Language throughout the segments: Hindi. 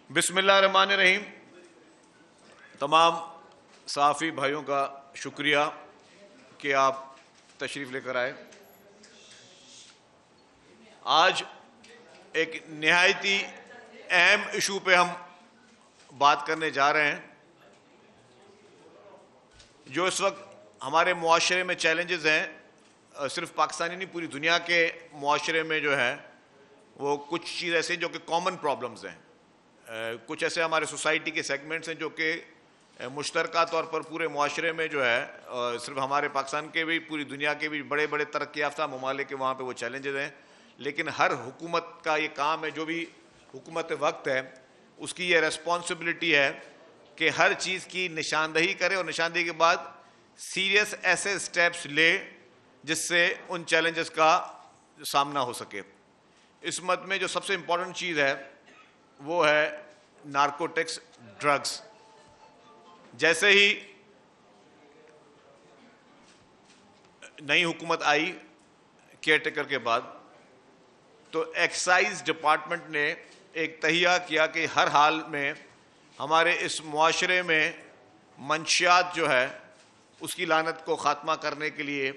बिस्मिल्लाहिर्रहमानिर्रहीम। तमाम सहाफ़ी भाइयों का शुक्रिया कि आप तशरीफ़ लेकर आए। आज एक निहायती अहम इशू पे हम बात करने जा रहे हैं, जो इस वक्त हमारे मुआशरे में चैलेंजेस हैं। सिर्फ पाकिस्तानी नहीं, पूरी दुनिया के मुआशरे में जो है वो कुछ चीज़ ऐसे जो कि कॉमन प्रॉब्लम्स हैं। कुछ ऐसे हमारे सोसाइटी के सेगमेंट्स हैं जो कि मुश्तरका तौर पर पूरे मुआशरे में जो है, सिर्फ हमारे पाकिस्तान के भी, पूरी दुनिया के भी बड़े बड़े तरक्की याफ्ता ममालिक के वहाँ पे वो चैलेंजेस हैं। लेकिन हर हुकूमत का ये काम है, जो भी हुकूमत वक्त है उसकी ये रेस्पॉन्सिबिलिटी है कि हर चीज़ की निशानदही करे और निशानदही के बाद सीरियस ऐसे स्टेप्स ले जिससे उन चैलेंजेस का सामना हो सके। इस मद में जो सबसे इम्पोर्टेंट चीज़ है वो है नारकोटिक्स, ड्रग्स। जैसे ही नई हुकूमत आई केयरटेकर के बाद, तो एक्साइज डिपार्टमेंट ने एक तहिया किया कि हर हाल में हमारे इस मुआशरे में मंशियात जो है उसकी लानत को ख़ात्मा करने के लिए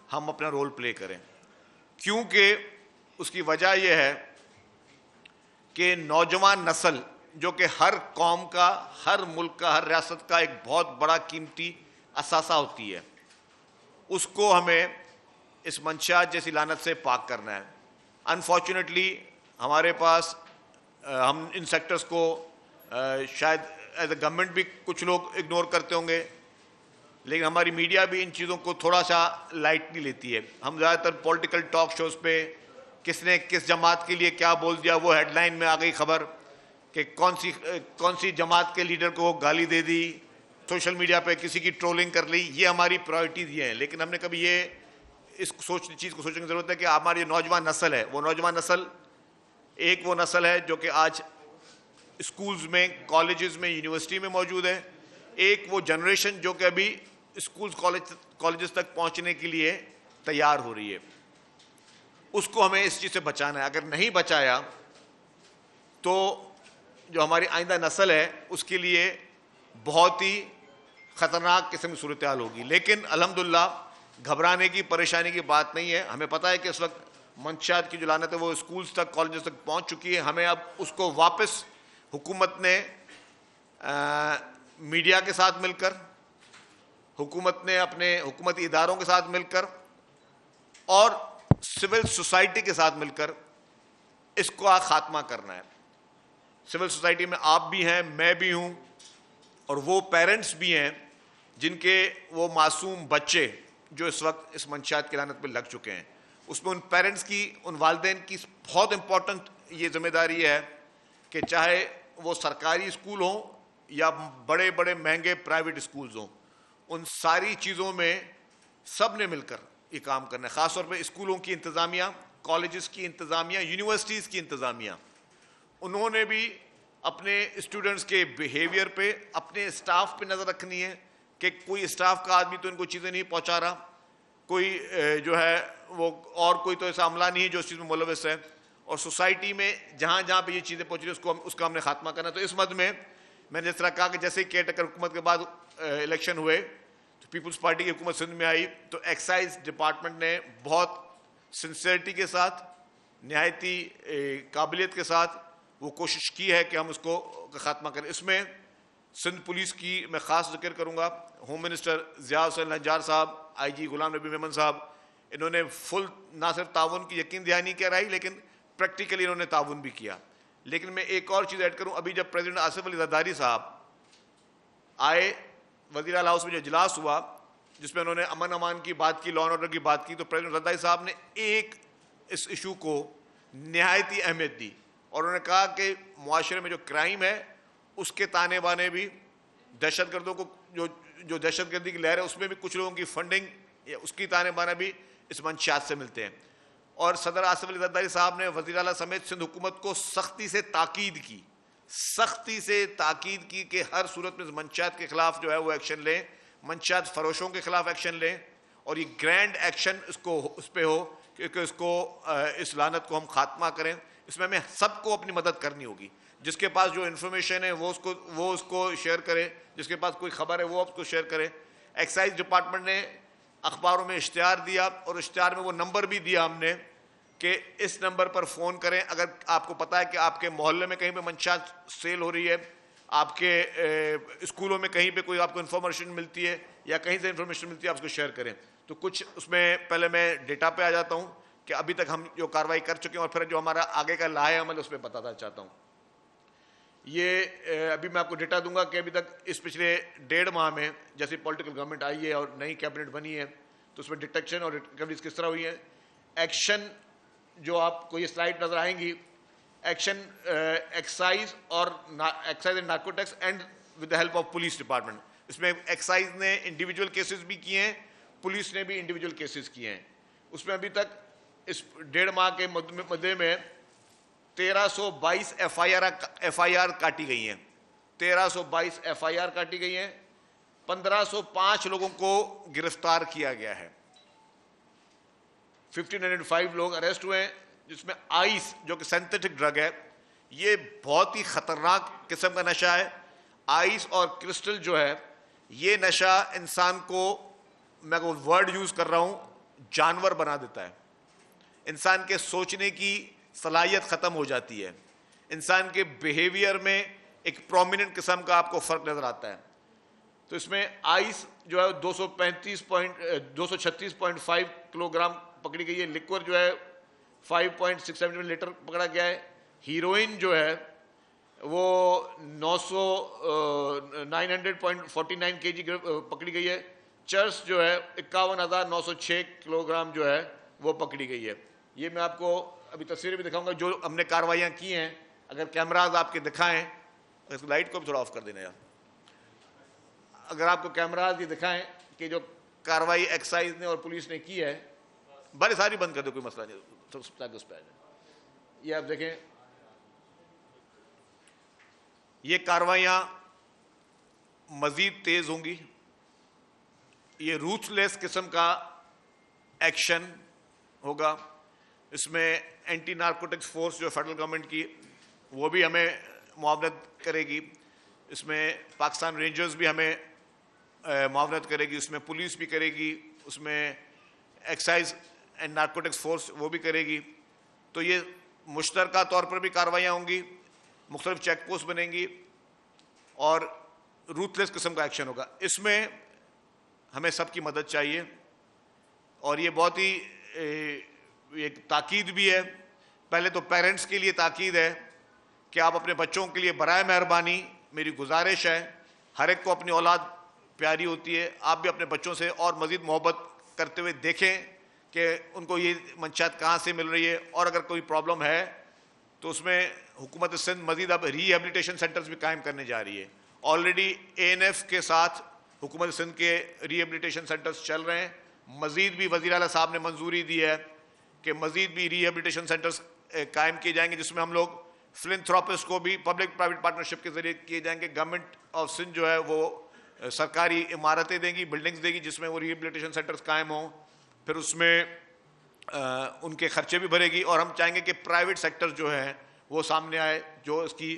हम अपना रोल प्ले करें। क्योंकि उसकी वजह यह है कि नौजवान नस्ल, जो कि हर कौम का, हर मुल्क का, हर रियासत का एक बहुत बड़ा कीमती असासा होती है, उसको हमें इस मंशियात जैसी लानत से पाक करना है। अनफॉर्चुनेटली हमारे पास हम इन सेक्टर्स को शायद एज ए गवर्नमेंट भी कुछ लोग इग्नोर करते होंगे, लेकिन हमारी मीडिया भी इन चीज़ों को थोड़ा सा लाइटली लेती है। हम ज़्यादातर पॉलिटिकल टॉक शोज़ पे किसने किस जमात के लिए क्या बोल दिया, वो हेडलाइन में आ गई खबर कि कौन सी जमात के लीडर को गाली दे दी, सोशल मीडिया पे किसी की ट्रोलिंग कर ली। ये हमारी प्रायोरिटीज़ ये हैं। लेकिन हमने कभी ये इस चीज़ को सोचने की ज़रूरत है कि हमारी नौजवान नस्ल है, वो नौजवान नस्ल एक वो नस्ल है जो कि आज स्कूल्स में, कॉलेजेस में, यूनिवर्सिटी में मौजूद है। एक वो जनरेशन जो कि अभी स्कूल्स कॉलेजेस तक पहुंचने के लिए तैयार हो रही है। उसको हमें इस चीज़ से बचाना है। अगर नहीं बचाया तो जो हमारी आइंदा नस्ल है उसके लिए बहुत ही ख़तरनाक किस्म की सूरत हाल होगी। लेकिन अल्हम्दुलिल्लाह घबराने की, परेशानी की बात नहीं है। हमें पता है कि इस वक्त मंशियात की जो लानत है वो स्कूल्स तक, कॉलेजेस तक पहुंच चुकी है। हमें अब उसको वापस हुकूमत ने मीडिया के साथ मिलकर, हुकूमत ने अपने हुकूमती इदारों के साथ मिलकर और सिविल सोसाइटी के साथ मिलकर इसको खात्मा करना है। सिविल सोसाइटी में आप भी हैं, मैं भी हूं, और वो पेरेंट्स भी हैं जिनके वो मासूम बच्चे जो इस वक्त इस मंशियात की लानत पे लग चुके हैं। उसमें उन पेरेंट्स की, उन वालिदैन की बहुत इंपॉर्टेंट ये जिम्मेदारी है कि चाहे वो सरकारी स्कूल हों या बड़े बड़े महंगे प्राइवेट स्कूल्स हों, उन सारी चीज़ों में सब ने मिलकर ये काम करना है। ख़ास तौर पे स्कूलों की इंतज़ामिया, कॉलेजेस की इंतज़ामिया, यूनिवर्सिटीज़ की इंतज़ामिया, उन्होंने भी अपने स्टूडेंट्स के बिहेवियर पे, अपने स्टाफ पे नज़र रखनी है कि कोई स्टाफ का आदमी तो इनको चीज़ें नहीं पहुंचा रहा, कोई जो है वो और कोई तो ऐसा अमला नहीं है जो इस चीज़ में मुलविस है। और सोसाइटी में जहाँ जहाँ पे ये चीज़ें पहुँच रही है उसका हमने खात्मा करना है। तो इस मद में मैंने जिस तरह कहा कि जैसे ही केयरटेकर हुकूमत के बाद इलेक्शन हुए तो पीपल्स पार्टी की हुकूमत सिंध में आई, तो एक्साइज डिपार्टमेंट ने बहुत सिंसियरिटी के साथ, निहायती काबिलियत के साथ वो कोशिश की है कि हम उसको ख़ात्मा करें। इसमें सिंध पुलिस की मैं ख़ास जिक्र करूँगा। होम मिनिस्टर ज़िया हुसैन नज्जार साहब, IG गुलाम नबी मेमन साहब, इन्होंने फुल ना सिर्फ ताउन की यकीन दहानी कराई, लेकिन प्रैक्टिकली इन्होंने ताउन भी किया। लेकिन मैं एक और चीज़ ऐड करूँ, अभी जब प्रेसिडेंट आसिफ अली जरदारी साहब आए, वज़ीर आला हाउस में जो इजलास हुआ जिसमें उन्होंने अमन अमान की बात की, लॉ एंड ऑर्डर की बात की, तो प्रेसिडेंट जरदारी साहब ने एक इस इशू को निहायती अहमियत दी और उन्होंने कहा कि मुआशरे में जो क्राइम है उसके ताने बाने भी, दहशतगर्दों को जो दहशतगर्दी की लहर है उसमें भी कुछ लोगों की फंडिंग या उसकी ताने बाने भी इस मंशियात से मिलते हैं। और सदर आसिफ अली जरदारी साहब ने वज़ीर आला समेत सिंध हुकूमत को सख्ती से ताकीद की कि हर सूरत में मंशियात के खिलाफ जो है वो एक्शन लें, मंशियात फरोशों के खिलाफ एक्शन लें और ये ग्रैंड एक्शन इसको उस पर हो कि इसको इस लानत को हम खात्मा करें। इसमें हमें सबको अपनी मदद करनी होगी। जिसके पास जो इन्फॉर्मेशन है वो उसको शेयर करे, जिसके पास कोई खबर है वो उसको शेयर करे। एक्साइज डिपार्टमेंट ने अखबारों में इश्तिहार दिया और इश्तिहार में वो नंबर भी दिया हमने कि इस नंबर पर फ़ोन करें अगर आपको पता है कि आपके मोहल्ले में कहीं पे मंशात सेल हो रही है, आपके स्कूलों में कहीं पे कोई आपको इन्फॉर्मेशन मिलती है या कहीं से इन्फॉर्मेशन मिलती है, आप उसको शेयर करें। तो कुछ उसमें पहले मैं डेटा पे आ जाता हूँ कि अभी तक हम जो कार्रवाई कर चुके हैं और फिर जो हमारा आगे का लाहे अमल उस पर बताना चाहता हूँ। ये अभी मैं आपको डेटा दूंगा कि अभी तक इस पिछले 1.5 माह में जैसे पॉलिटिकल गवर्नमेंट आई है और नई कैबिनेट बनी है तो उसमें डिटेक्शन और रिकवरीज किस तरह हुई है। एक्शन जो आपको ये स्लाइड नजर आएंगी, एक्शन एक्साइज और excise and narcotics and with the help of police department. इसमें एक्साइज ने इंडिविजुअल केसेस भी किए हैं, पुलिस ने भी इंडिविजुअल केसेस किए हैं। उसमें अभी तक इस 1.5 माह के मध्य में 1322 एफआईआर काटी गई हैं, 1322 एफआईआर काटी गई हैं, 1505 लोगों को गिरफ्तार किया गया है, 1505 लोग अरेस्ट हुए हैं, जिसमें आइस जो कि सिंथेटिक ड्रग है, ये बहुत ही खतरनाक किस्म का नशा है। आइस और क्रिस्टल जो है ये नशा इंसान को, मैं वो वर्ड यूज कर रहा हूं, जानवर बना देता है। इंसान के सोचने की सलाहियत खत्म हो जाती है, इंसान के बिहेवियर में एक प्रोमिनेंट किस्म का आपको फर्क नजर आता है। तो इसमें आइस जो है 236.5 किलोग्राम पकड़ी गई है, लिक्वर जो है 5.67 लीटर पकड़ा गया है, हीरोइन जो है वो 900.49 केजी पकड़ी गई है, चर्स जो है 51,906 किलोग्राम जो है वो पकड़ी गई है। ये मैं आपको अभी तस्वीरें भी दिखाऊंगा जो हमने कार्रवाइयां की हैं। अगर कैमराज आपके दिखाएं, इस लाइट को भी थोड़ा ऑफ कर देना यार, अगर आपको कैमराज ये दिखाएं कि जो कार्रवाई एक्साइज ने और पुलिस ने की है, बारी सारी बंद कर दो, कोई मसला नहीं, उस पर आ जाए। ये आप देखें, ये कार्रवाइयां मजीद तेज होंगी, ये रूथलेस किस्म का एक्शन होगा। इसमें एंटी नार्कोटिक्स फोर्स जो फेडरल गवर्नमेंट की वो भी हमें मुआवनत करेगी, इसमें पाकिस्तान रेंजर्स भी हमें मुआवनत करेगी, उसमें पुलिस भी करेगी, उसमें एक्साइज एंड नार्कोटिक्स फोर्स वो भी करेगी। तो ये मुश्तरका तौर पर भी कार्रवाइयाँ होंगी, मुख्तलिफ चेक पोस्ट बनेंगी और रूथलेस किस्म का एक्शन होगा। इसमें हमें सबकी मदद चाहिए और ये बहुत ही एक ताकीद भी है। पहले तो पेरेंट्स के लिए ताकीद है कि आप अपने बच्चों के लिए बराए मेहरबानी, मेरी गुजारिश है, हर एक को अपनी औलाद प्यारी होती है, आप भी अपने बच्चों से और मज़ीद मोहब्बत करते हुए देखें कि उनको ये मंशात कहाँ से मिल रही है, और अगर कोई प्रॉब्लम है तो उसमें हुकूमत सिंध मज़ीद अब रिहेबिलिटेशन सेंटर्स भी कायम करने जा रही है। ऑलरेडी ANF के साथ हुकूमत सिंध के रिहेबिलिटेशन सेंटर्स चल रहे हैं, मज़ीद भी वज़ीर आला साहब ने मंजूरी दी है कि मज़ीद भी रिहेबिलिटेशन सेंटर्स कायम किए जाएंगे, जिसमें हम लोग फिलैंथ्रोपिस्ट को भी पब्लिक प्राइवेट पार्टनरशिप के जरिए किए जाएंगे। गवर्नमेंट ऑफ सिंध जो है वो सरकारी इमारतें देगी, बिल्डिंग्स देगी, जिसमें वो रिहेबिलिटेशन सेंटर्स कायम हों, फिर उसमें उनके खर्चे भी भरेगी। और हम चाहेंगे कि प्राइवेट सेक्टर जो है वो सामने आए, जो इसकी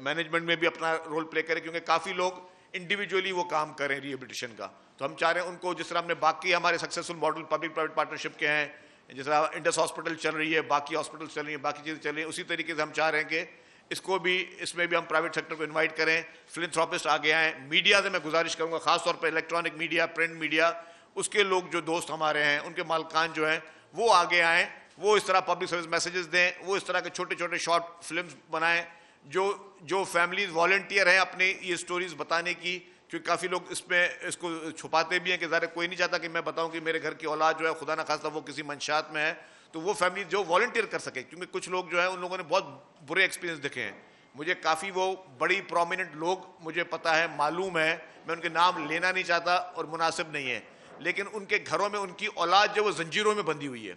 मैनेजमेंट में भी अपना रोल प्ले करे, क्योंकि काफ़ी लोग इंडिविजुअली वो काम करें रिहेबिलिटेशन का। तो हम चाह रहे हैं उनको, जिस तरह हमने बाकी हमारे successful model public private partnership के हैं, जिस तरह इंडस हॉस्पिटल चल रही है, बाकी हॉस्पिटल चल रही है, बाकी चीज़ें चल रही हैं, उसी तरीके से हम चाह रहे हैं कि इसको भी, इसमें भी हम प्राइवेट सेक्टर को इनवाइट करें, फिलैंथ्रोपिस्ट आगे आएँ। मीडिया से मैं गुजारिश करूँगा, खासतौर पर इलेक्ट्रॉनिक मीडिया, प्रिंट मीडिया, उसके लोग जो दोस्त हमारे हैं, उनके मालकान जो हैं वो आगे आएँ, वो इस तरह पब्लिक सर्विस मैसेजेस दें, वो इस तरह के छोटे छोटे शॉर्ट फिल्म्स बनाएं, जो फैमिलीज वॉलंटियर हैं अपने ये स्टोरीज बताने की, क्योंकि काफ़ी लोग इसको छुपाते भी हैं कि ज़रा कोई नहीं चाहता कि मैं बताऊं कि मेरे घर की औलाद जो है खुदा ना खास्ता वो किसी मंशात में है, तो वो फैमिली जो वॉलंटियर कर सके। क्योंकि कुछ लोग जो है उन लोगों ने बहुत बुरे एक्सपीरियंस देखे हैं, मुझे काफ़ी वो बड़ी प्रोमिनेंट लोग मुझे पता है, मालूम है, मैं उनके नाम लेना नहीं चाहता और मुनासिब नहीं है, लेकिन उनके घरों में उनकी औलाद जो वो जंजीरों में बंधी हुई है।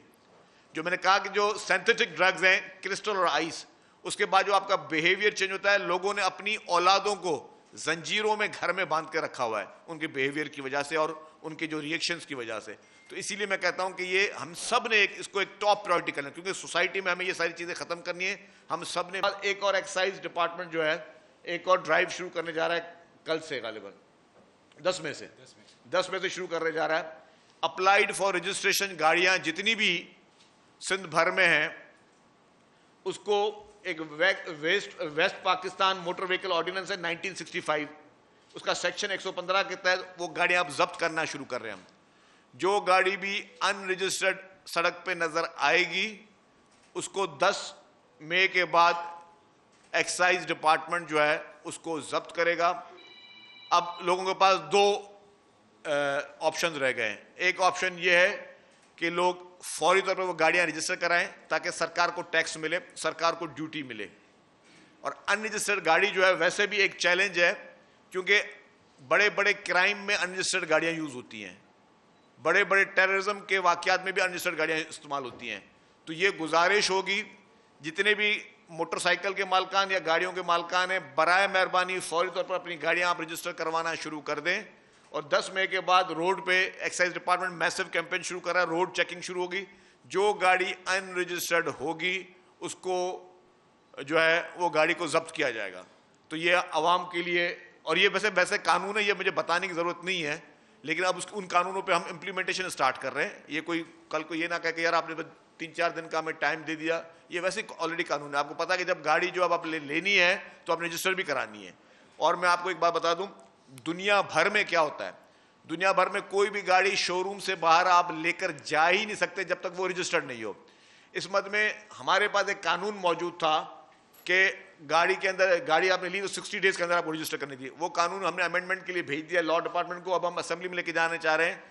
जो मैंने कहा कि जो सिंथेटिक ड्रग्स हैं, क्रिस्टल और आइस, उसके बाद जो आपका बिहेवियर चेंज होता है, लोगों ने अपनी औलादों को जंजीरों में घर में बांध के रखा हुआ है उनके बिहेवियर की वजह से और उनके जो रिएक्शंस की वजह से। तो इसीलिए मैं कहता हूं कि ये हम सब ने इसको एक टॉप प्रायोरिटी करना है, क्योंकि सोसाइटी में हमें ये सारी चीजें खत्म करनी है। हम सब ने एक और एक्साइज डिपार्टमेंट जो है एक और ड्राइव शुरू करने जा रहा है कल से, गालिबन 10 में से शुरू करने जा रहा है। अप्लाइड फॉर रजिस्ट्रेशन गाड़ियां जितनी भी सिंध भर में हैं उसको एक west Pakistan motor vehicle ordinance है 1965, उसका सेक्शन 115 के तहत वो गाड़ियां अब जब्त करना शुरू कर रहे हैं हम। जो गाड़ी भी अनरजिस्टर्ड सड़क पे नजर आएगी उसको 10 मई के बाद एक्साइज डिपार्टमेंट जो है उसको जब्त करेगा। अब लोगों के पास दो ऑप्शन रह गए हैं। एक ऑप्शन ये है कि लोग फौरी तौर पर वो गाड़ियां रजिस्टर कराएं ताकि सरकार को टैक्स मिले, सरकार को ड्यूटी मिले। और अनरजिस्टर्ड गाड़ी जो है वैसे भी एक चैलेंज है, क्योंकि बड़े बड़े क्राइम में अनरजिस्टर्ड गाड़ियां यूज होती हैं, बड़े बड़े टेररिज्म के वाकयात में भी अनरजिस्टर्ड गाड़ियां इस्तेमाल होती हैं। तो ये गुजारिश होगी जितने भी मोटरसाइकिल के मालकान या गाड़ियों के मालकान हैं, बराए मेहरबानी फौरी तौर पर अपनी गाड़ियां आप रजिस्टर करवाना शुरू कर दें। और 10 मई के बाद रोड पे एक्साइज डिपार्टमेंट मैसिव कैंपेन शुरू कर रहा है, रोड चेकिंग शुरू होगी। जो गाड़ी अनरजिस्टर्ड होगी उसको जो है वो गाड़ी को जब्त किया जाएगा। तो ये आवाम के लिए, और ये वैसे कानून है, ये मुझे बताने की जरूरत नहीं है, लेकिन अब उन कानूनों पे हम इम्प्लीमेंटेशन स्टार्ट कर रहे हैं। ये कोई कल को ये ना कहे कि यार आपने 3-4 दिन का हमें टाइम दे दिया, ये वैसे ऑलरेडी कानून है। आपको पता है कि जब गाड़ी जो अब आप लेनी है तो आप रजिस्टर भी करानी है। और मैं आपको एक बात बता दूं, दुनिया भर में क्या होता है, दुनिया भर में कोई भी गाड़ी शोरूम से बाहर आप लेकर जा ही नहीं सकते जब तक वो रजिस्टर्ड नहीं हो। इस मद में हमारे पास एक कानून मौजूद था कि गाड़ी के अंदर, गाड़ी आपने ली तो 60 डेज के अंदर आपको रजिस्टर करनी थी। वो कानून हमने अमेंडमेंट के लिए भेज दिया लॉ डिपार्टमेंट को, अब हम असेंबली में लेके जाने चाह रहे हैं।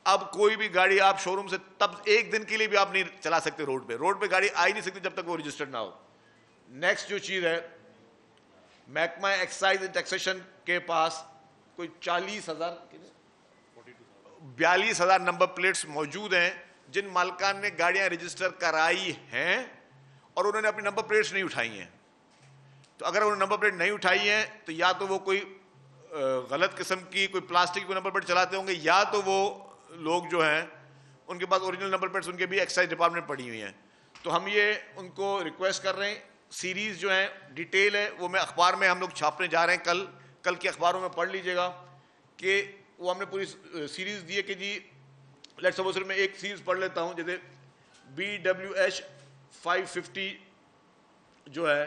अब कोई भी गाड़ी आप शोरूम से तब एक दिन के लिए भी आप नहीं चला सकते, रोड पे गाड़ी आ ही नहीं सकती जब तक वो रजिस्टर्ड ना हो। नेक्स्ट जो चीज है, महकमा एक्साइज एंड टैक्सेशन के पास कोई 42,000 नंबर प्लेट्स मौजूद हैं जिन मालकान ने गाड़ियां रजिस्टर कराई हैं और उन्होंने अपनी नंबर प्लेट्स नहीं उठाई हैं। तो अगर उन्होंने नंबर प्लेट नहीं उठाई है तो या तो वो कोई गलत किस्म की कोई प्लास्टिक की नंबर प्लेट चलाते होंगे, या तो वो लोग जो हैं उनके पास ओरिजिनल नंबर प्लेट्स उनके भी एक्साइज डिपार्टमेंट पड़ी हुई हैं। तो हम ये उनको रिक्वेस्ट कर रहे हैं, सीरीज जो है डिटेल है वो मैं अखबार में हम लोग छापने जा रहे हैं, कल के अखबारों में पढ़ लीजिएगा कि वो हमने पूरी सीरीज दी है कि जी लेट्स सपोज मैं एक सीरीज पढ़ लेता हूं, जैसे BWH 550 जो है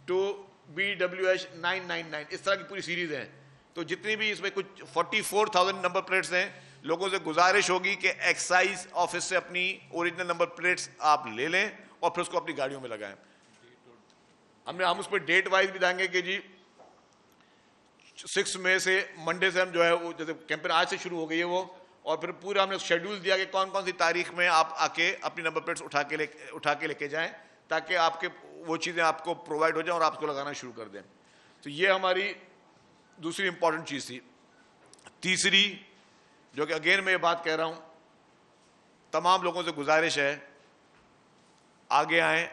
टू BWH 999, इस तरह की पूरी सीरीज है। तो जितनी भी इसमें कुछ 44,000 नंबर प्लेट्स हैं, लोगों से गुजारिश होगी कि एक्साइज ऑफिस से अपनी ओरिजिनल नंबर प्लेट्स आप ले लें और फिर उसको अपनी गाड़ियों में लगाएं। हम उस पर डेट वाइज भी देंगे कि जी 6 मई से मंडे से हम जो है वो जैसे कैंपेन आज से शुरू हो गई है वो, और फिर पूरा हमने शेड्यूल दिया कि कौन कौन सी तारीख में आप आके अपनी नंबर प्लेट्स उठा के लेके जाएं ताकि आपके वो चीज़ें आपको प्रोवाइड हो जाएं और आपको लगाना शुरू कर दें। तो ये हमारी दूसरी इंपॉर्टेंट चीज़ थी। तीसरी जो कि अगेन मैं ये बात कह रहा हूं, तमाम लोगों से गुजारिश है आगे आए।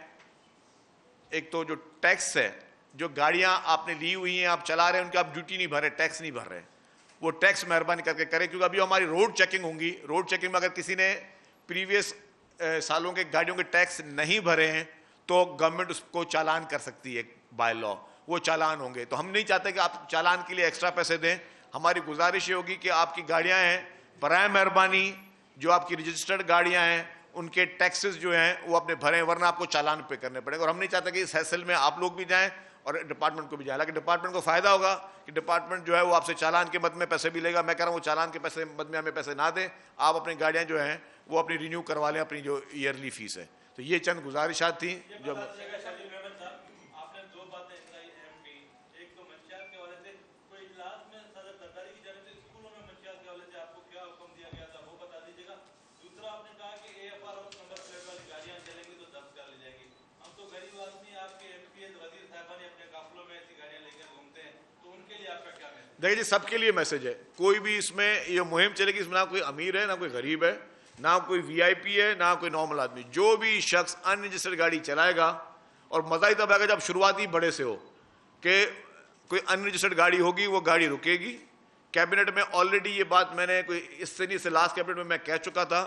एक तो जो टैक्स है, जो गाड़ियां आपने ली हुई हैं आप चला रहे हैं उनकी आप ड्यूटी नहीं भर रहे, टैक्स नहीं भर रहे, वो टैक्स मेहरबानी करके करें, क्योंकि अभी हमारी रोड चेकिंग होंगी। रोड चेकिंग में अगर किसी ने प्रीवियस सालों के गाड़ियों के टैक्स नहीं भरे हैं तो गवर्नमेंट उसको चालान कर सकती है बाय लॉ, वो चालान होंगे। तो हम नहीं चाहते कि आप चालान के लिए एक्स्ट्रा पैसे दें। हमारी गुजारिश ये होगी कि आपकी गाड़ियां हैं, बराए मेहरबानी जो आपकी रजिस्टर्ड गाड़ियां हैं उनके टैक्सेस जो हैं वो अपने भरें, वरना आपको चालान पे करने पड़ेंगे। और हम नहीं चाहते कि इस हैसल में आप लोग भी जाएं और डिपार्टमेंट को भी जाए। हालांकि डिपार्टमेंट को फायदा होगा कि डिपार्टमेंट जो है वो आपसे चालान के मद में पैसे भी लेगा। मैं कह रहा हूँ वो चालान के पैसे मद में हमें पैसे ना दें, आप अपनी गाड़ियां जो हैं वो अपनी रिन्यू करवा लें, अपनी जो ईयरली फीस है। तो ये चंद गुजारिशात थी जो देखिए जी, सबके लिए मैसेज है। कोई भी इसमें ये मुहिम चलेगी, इसमें ना कोई अमीर है ना कोई गरीब है, ना कोई VIP है ना कोई नॉर्मल आदमी। जो भी शख्स अनरजिस्टर्ड गाड़ी चलाएगा, और मजा ही तब आएगा जब शुरुआत ही बड़े से हो कि कोई अनरजिस्टर्ड गाड़ी होगी, वो गाड़ी रुकेगी, कैबिनेट में ऑलरेडी ये बात मैंने कोई इससे नहीं, इससे लास्ट कैबिनेट में मैं कह चुका था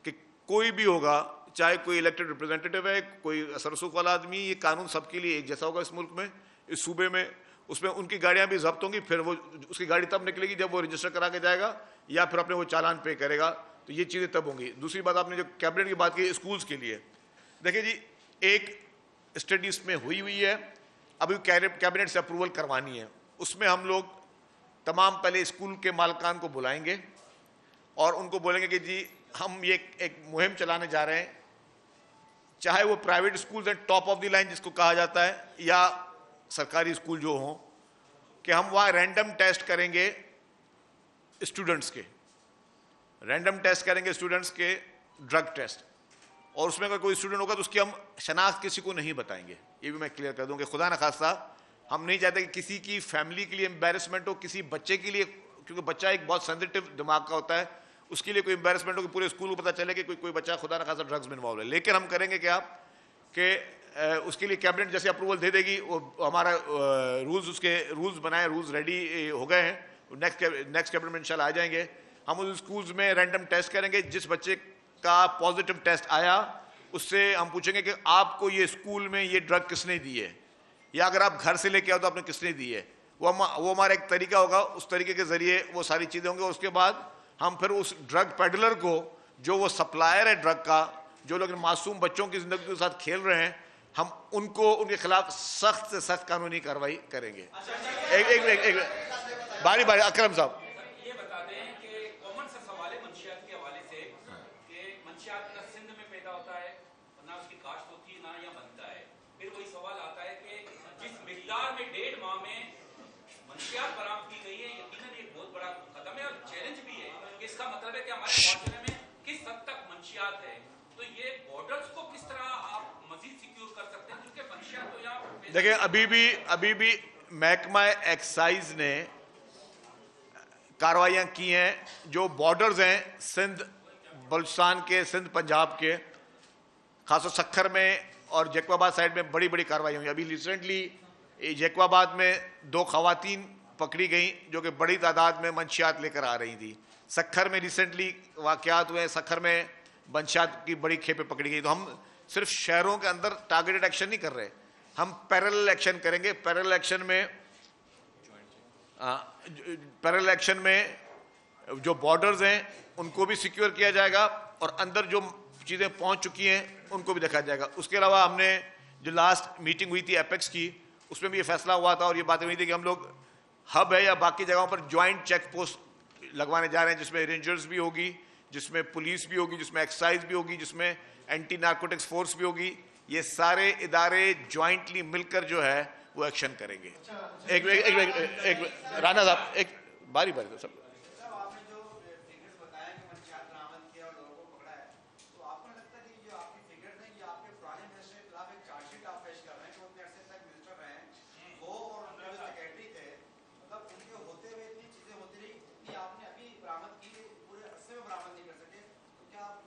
कि कोई भी होगा, चाहे कोई इलेक्टेड रिप्रेजेंटेटिव है, कोई असरसूख वाला आदमी, ये कानून सबके लिए एक जैसा होगा इस मुल्क में, इस सूबे में। उसमें उनकी गाड़ियां भी जब्त होंगी, फिर वो उसकी गाड़ी तब निकलेगी जब वो रजिस्टर करा के जाएगा या फिर अपने वो चालान पे करेगा, तो ये चीज़ें तब होंगी। दूसरी बात, आपने जो कैबिनेट की बात की स्कूल्स के लिए, देखिए जी, एक स्टडी इसमें हुई है, अभी कैबिनेट से अप्रूवल करवानी है। उसमें हम लोग तमाम पहले स्कूल के मालिकान को बुलाएंगे और उनको बोलेंगे कि जी हम ये एक मुहिम चलाने जा रहे हैं, चाहे वो प्राइवेट स्कूल्स हैं टॉप ऑफ द लाइन जिसको कहा जाता है, या सरकारी स्कूल जो हों, कि हम वहाँ रैंडम टेस्ट करेंगे स्टूडेंट्स के, रैंडम टेस्ट करेंगे स्टूडेंट्स के, ड्रग टेस्ट। और उसमें अगर कोई स्टूडेंट होगा तो उसकी हम शनाख्त किसी को नहीं बताएंगे, ये भी मैं क्लियर कर दूं कि खुदा न खास्ता हम नहीं चाहते कि किसी की फैमिली के लिए एम्बैरेसमेंट हो, किसी बच्चे के लिए, क्योंकि बच्चा एक बहुत सेंसिटिव दिमाग का होता है, उसके लिए कोई एम्बैरेसमेंट हो कि पूरे स्कूल को पता चले कि कोई बच्चा खुदा न खास्ता ड्रग्स में इन्वॉल्व है। लेकिन हम करेंगे क्या कि उसके लिए कैबिनेट जैसे अप्रूवल दे देगी, वो हमारा रूल्स, उसके रूल्स बनाए, रूल्स रेडी हो गए हैं, नेक्स्ट कैबिनेट में इंशाल्लाह आ जाएंगे। हम उस स्कूल्स में रैंडम टेस्ट करेंगे, जिस बच्चे का पॉजिटिव टेस्ट आया उससे हम पूछेंगे कि आपको ये स्कूल में ये ड्रग किसने दी है, या अगर आप घर से लेके आओ तो आपने किसने दी है। वो हमारा एक तरीका होगा, उस तरीके के जरिए वो सारी चीजें होंगी। उसके बाद हम फिर उस ड्रग पेडलर को, जो वो सप्लायर है ड्रग का, जो लोग मासूम बच्चों की जिंदगी के साथ खेल रहे हैं, हम उनके खिलाफ सख्त से सख्त कानूनी कार्रवाई करेंगे। एक बारी बारी अकरम साहब, ये बता दें कि कॉमन सा सवाल है मंशियात के हवाले से कि मंशियात ना सिंध में पैदा होता है, ना उसकी काश्त होती है, ना यहाँ बनता है। फिर वही सवाल आता है कि जिस मिकदार में 1.5 माह में मंशियात बरामद की गई है, यकीनन एक बहुत बड़ा कदम है और चैलेंज भी है कि इसका मतलब है कि हमारे माशरे में किस हद तक मंशियात है। तो ये बॉर्डर्स को किस तरह आप मजीद सिक्योर कर सकते हैं, क्योंकि मंशियात तो यहाँ देखिए अभी भी महकमा एक्साइज ने कार्रवाइयां की हैं, जो बॉर्डर्स हैं सिंध बलूचिस्तान के, सिंध पंजाब के, खासतौर सखर में और जैकबाबाद साइड में बड़ी बड़ी कार्रवाई हुई। अभी रिसेंटली जैकबाबाद में 2 खवातीन पकड़ी गई जो कि बड़ी तादाद में मंशियात लेकर आ रही थी। सखर में रिसेंटली वाकयात हुए, सखर में मंशियात की बड़ी खेपें पकड़ी गई। तो हम सिर्फ शहरों के अंदर टारगेटेड एक्शन नहीं कर रहे, हम पैरेलल एक्शन करेंगे। पैरेलल एक्शन में जो बॉर्डर्स हैं उनको भी सिक्योर किया जाएगा और अंदर जो चीज़ें पहुंच चुकी हैं उनको भी देखा जाएगा। उसके अलावा हमने जो लास्ट मीटिंग हुई थी एपेक्स की, उसमें भी ये फैसला हुआ था और ये बातें हुई थी कि हम लोग हब है या बाकी जगहों पर ज्वाइंट चेक पोस्ट लगवाने जा रहे हैं, जिसमें रेंजर्स भी होगी, जिसमें पुलिस भी होगी, जिसमें एक्साइज भी होगी, जिसमें एंटी नार्कोटिक्स फोर्स भी होगी। ये सारे इदारे ज्वाइंटली मिलकर जो है वो एक्शन करेंगे। एक राना साहब, एक बारी बारी सब।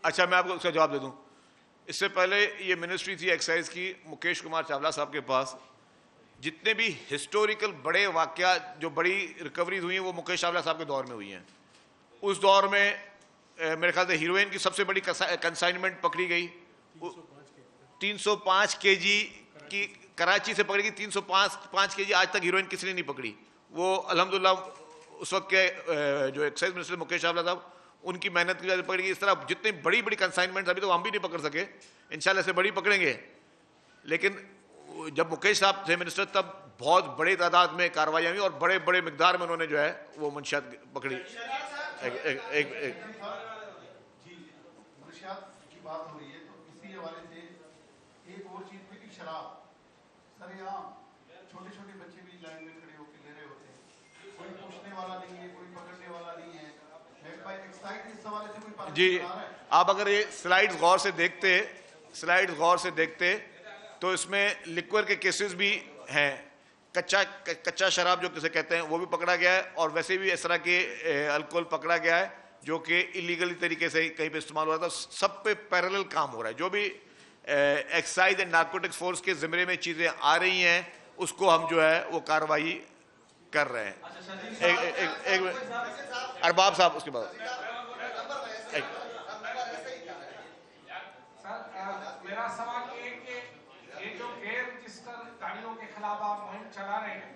अच्छा, मैं आपको उसका जवाब दे दूं। इससे पहले ये मिनिस्ट्री थी एक्साइज की मुकेश कुमार चावला साहब के पास, जितने भी हिस्टोरिकल बड़े वाकया जो बड़ी रिकवरीज हुई हैं वो मुकेश चावला साहब के दौर में हुई हैं। उस दौर में मेरे ख्याल से हीरोइन की सबसे बड़ी कंसाइनमेंट पकड़ी गई, 305 केजी की कराची से पकड़ी गई। 305 केजी आज तक हीरोइन किसी ने नहीं पकड़ी। वो अल्हम्दुलिल्लाह उस वक्त के जो एक्साइज मिनिस्टर मुकेश चावला साहब, उनकी मेहनत की वजह से पकड़ी गई। इस तरह जितनी बड़ी बड़ी कंसाइनमेंट अभी तो हम भी नहीं पकड़ सके, इंशाल्लाह से बड़ी पकड़ेंगे। लेकिन जब मुकेश साहब थे मिनिस्टर तब बहुत बड़ी तादाद में कार्रवाई हुई और बड़े बड़े मिकदार में उन्होंने जो है वो मंशियात पकड़ी। की बात हो रही है तो इसी हवाले से एक और चीज थी कि शराब सरेआम छोटे छोटे बच्चे भी लाइन में खड़े होकर ले रहे होते हैं, कोई पूछने वाला नहीं है, कोई पकड़ने वाला नहीं है। जी, आप अगर ये स्लाइड्स गौर से देखते तो इसमें लिक्वर के केसेस भी हैं, कच्चा शराब जो किसे कहते हैं वो भी पकड़ा गया है और वैसे भी इस तरह के अल्कोहल पकड़ा गया है जो कि इलीगली तरीके से कहीं पे इस्तेमाल हो रहा था। सब पे पैरेलल काम हो रहा है। जो भी एक्साइज एंड नार्कोटिक्स फोर्स के जिम्मे में चीज़ें आ रही हैं उसको हम जो है वो कार्रवाई कर रहे हैं। एक अरबाब साहब उसके बाद। मेरा सवाल ये कि ये जो गैर रजिस्टर गाड़ियों के खिलाफ आप मुहिम चला रहे हैं,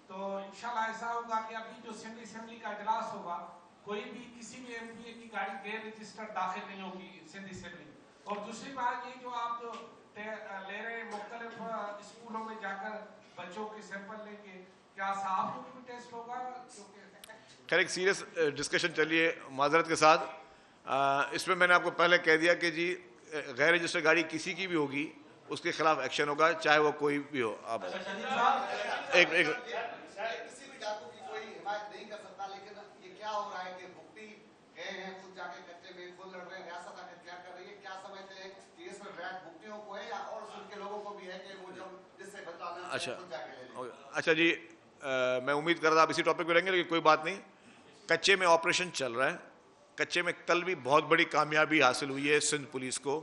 तो इंशाल्लाह ऐसा होगा कि अभी जो सिंध असेंबली का इजलास होगा, कोई भी किसी भी एमपीए की गाड़ी गैर रजिस्टर्ड दाखिल नहीं होगी सिंध असेंबली। और दूसरी बात ये जो आप जो ले रहे हैं मुख्तलिफ स्कूलों में जाकर बच्चों के सैंपल लेके, क्या साहब को भी टेस्ट होगा? खैर एक सीरियस डिस्कशन चलिए माजरत के साथ। इसमें मैंने आपको पहले कह दिया कि जी गैर रजिस्टर्ड गाड़ी किसी की भी होगी उसके खिलाफ एक्शन होगा, चाहे वो कोई भी हो। आप एक किसी भी डाकू की कोई हिमायत नहीं कर सकता, लेकिन ये क्या हो रहा है कि भुगती गए हैं, खुद जाके कच्चे में खुद लड़ रहे हैं, रियासत आकर क्या कर रही है, क्या समझते हैं कि ये सिर्फ रैट भुगतियों को है या और उनके लोगों को भी है कि वो जब जिससे बचाना है खुद जाके ले लें? अच्छा जी, मैं उम्मीद कर रहा था आप इसी टॉपिक पे रहेंगे, लेकिन कोई बात नहीं। कच्चे में ऑपरेशन चल रहा है। कच्चे में कल भी बहुत बड़ी कामयाबी हासिल हुई है सिंध पुलिस को।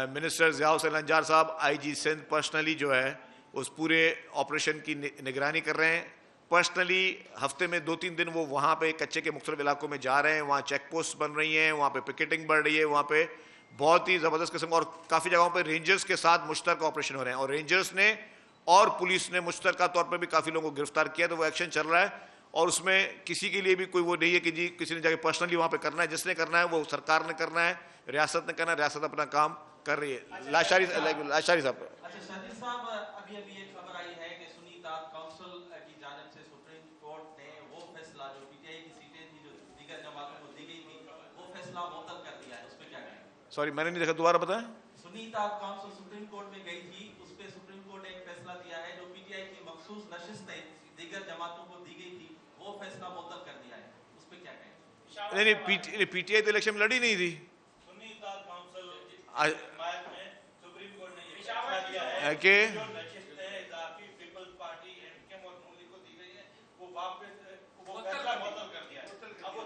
मिनिस्टर ज़िया हुसैन अंजार साहब आईजी सिंध पर्सनली जो है उस पूरे ऑपरेशन की निगरानी कर रहे हैं। पर्सनली हफ्ते में 2-3 दिन वो वहाँ पे कच्चे के मुख्तलिफ इलाकों में जा रहे हैं, वहाँ चेक पोस्ट बन रही हैं, वहाँ पे पिकेटिंग बढ़ रही है, वहाँ पे बहुत ही ज़बरदस्त किस्म और काफ़ी जगहों पे रेंजर्स के साथ मुश्तरका ऑपरेशन हो रहे हैं और रेंजर्स ने और पुलिस ने मुश्तरका तौर पर भी काफ़ी लोगों को गिरफ्तार किया। तो वो एक्शन चल रहा है और उसमें किसी के लिए भी कोई वो नहीं है कि जी किसी ने जाके पर्सनली वहाँ पे करना है। जिसने करना है वो सरकार ने करना है, रियासत ने करना है, रियासत अपना काम कर रही है। लाशारी साहब। अच्छा शादी साहब, अभी एक खबर आई है कि सुन्नी इत्तेहाद काउंसिल की जानिब से सुप्रीम कोर्ट ने वो फैसला जो पीटीआई की सीटें थी जो दीगर जमातों को दी गई थी, वो फैसला मुअत्तल कर दिया है। उस पर क्या कहें? सॉरी मैंने नहीं देखा, दोबारा बताएं। सुन्नी इत्तेहाद काउंसिल सुप्रीम कोर्ट में गई थी, उस पर सुप्रीम कोर्ट ने एक फैसला दिया है जो पीटीआई की मखसूस नशिस्तें दीगर जमातों को दी गई थी, वो फैसला मुअत्तल कर दिया है। उस पर क्या कहें? नहीं, पीटीआई तो इलेक्शन में लड़ी नहीं थी। सुन्नी इत्तेहाद काउंसिल के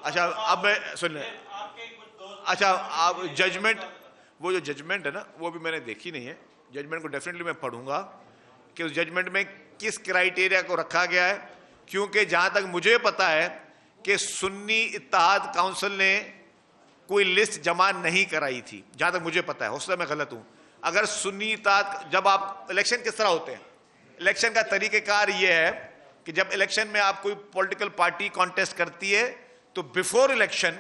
अच्छा अब सुन लें। अच्छा आप जजमेंट, वो जो जजमेंट है ना वो भी मैंने देखी नहीं है। जजमेंट को डेफिनेटली मैं पढ़ूंगा कि उस जजमेंट में किस क्राइटेरिया को रखा गया है, क्योंकि जहां तक मुझे पता है कि सुन्नी इत्तेहाद काउंसिल ने कोई लिस्ट जमा नहीं कराई थी, जहां तक मुझे पता है। हो सकता है मैं गलत हूं। अगर सुन्नी इत्तेहाद, जब आप इलेक्शन किस तरह होते हैं, इलेक्शन का तरीकेकार यह है कि जब इलेक्शन में आप कोई पॉलिटिकल पार्टी कॉन्टेस्ट करती है तो बिफोर इलेक्शन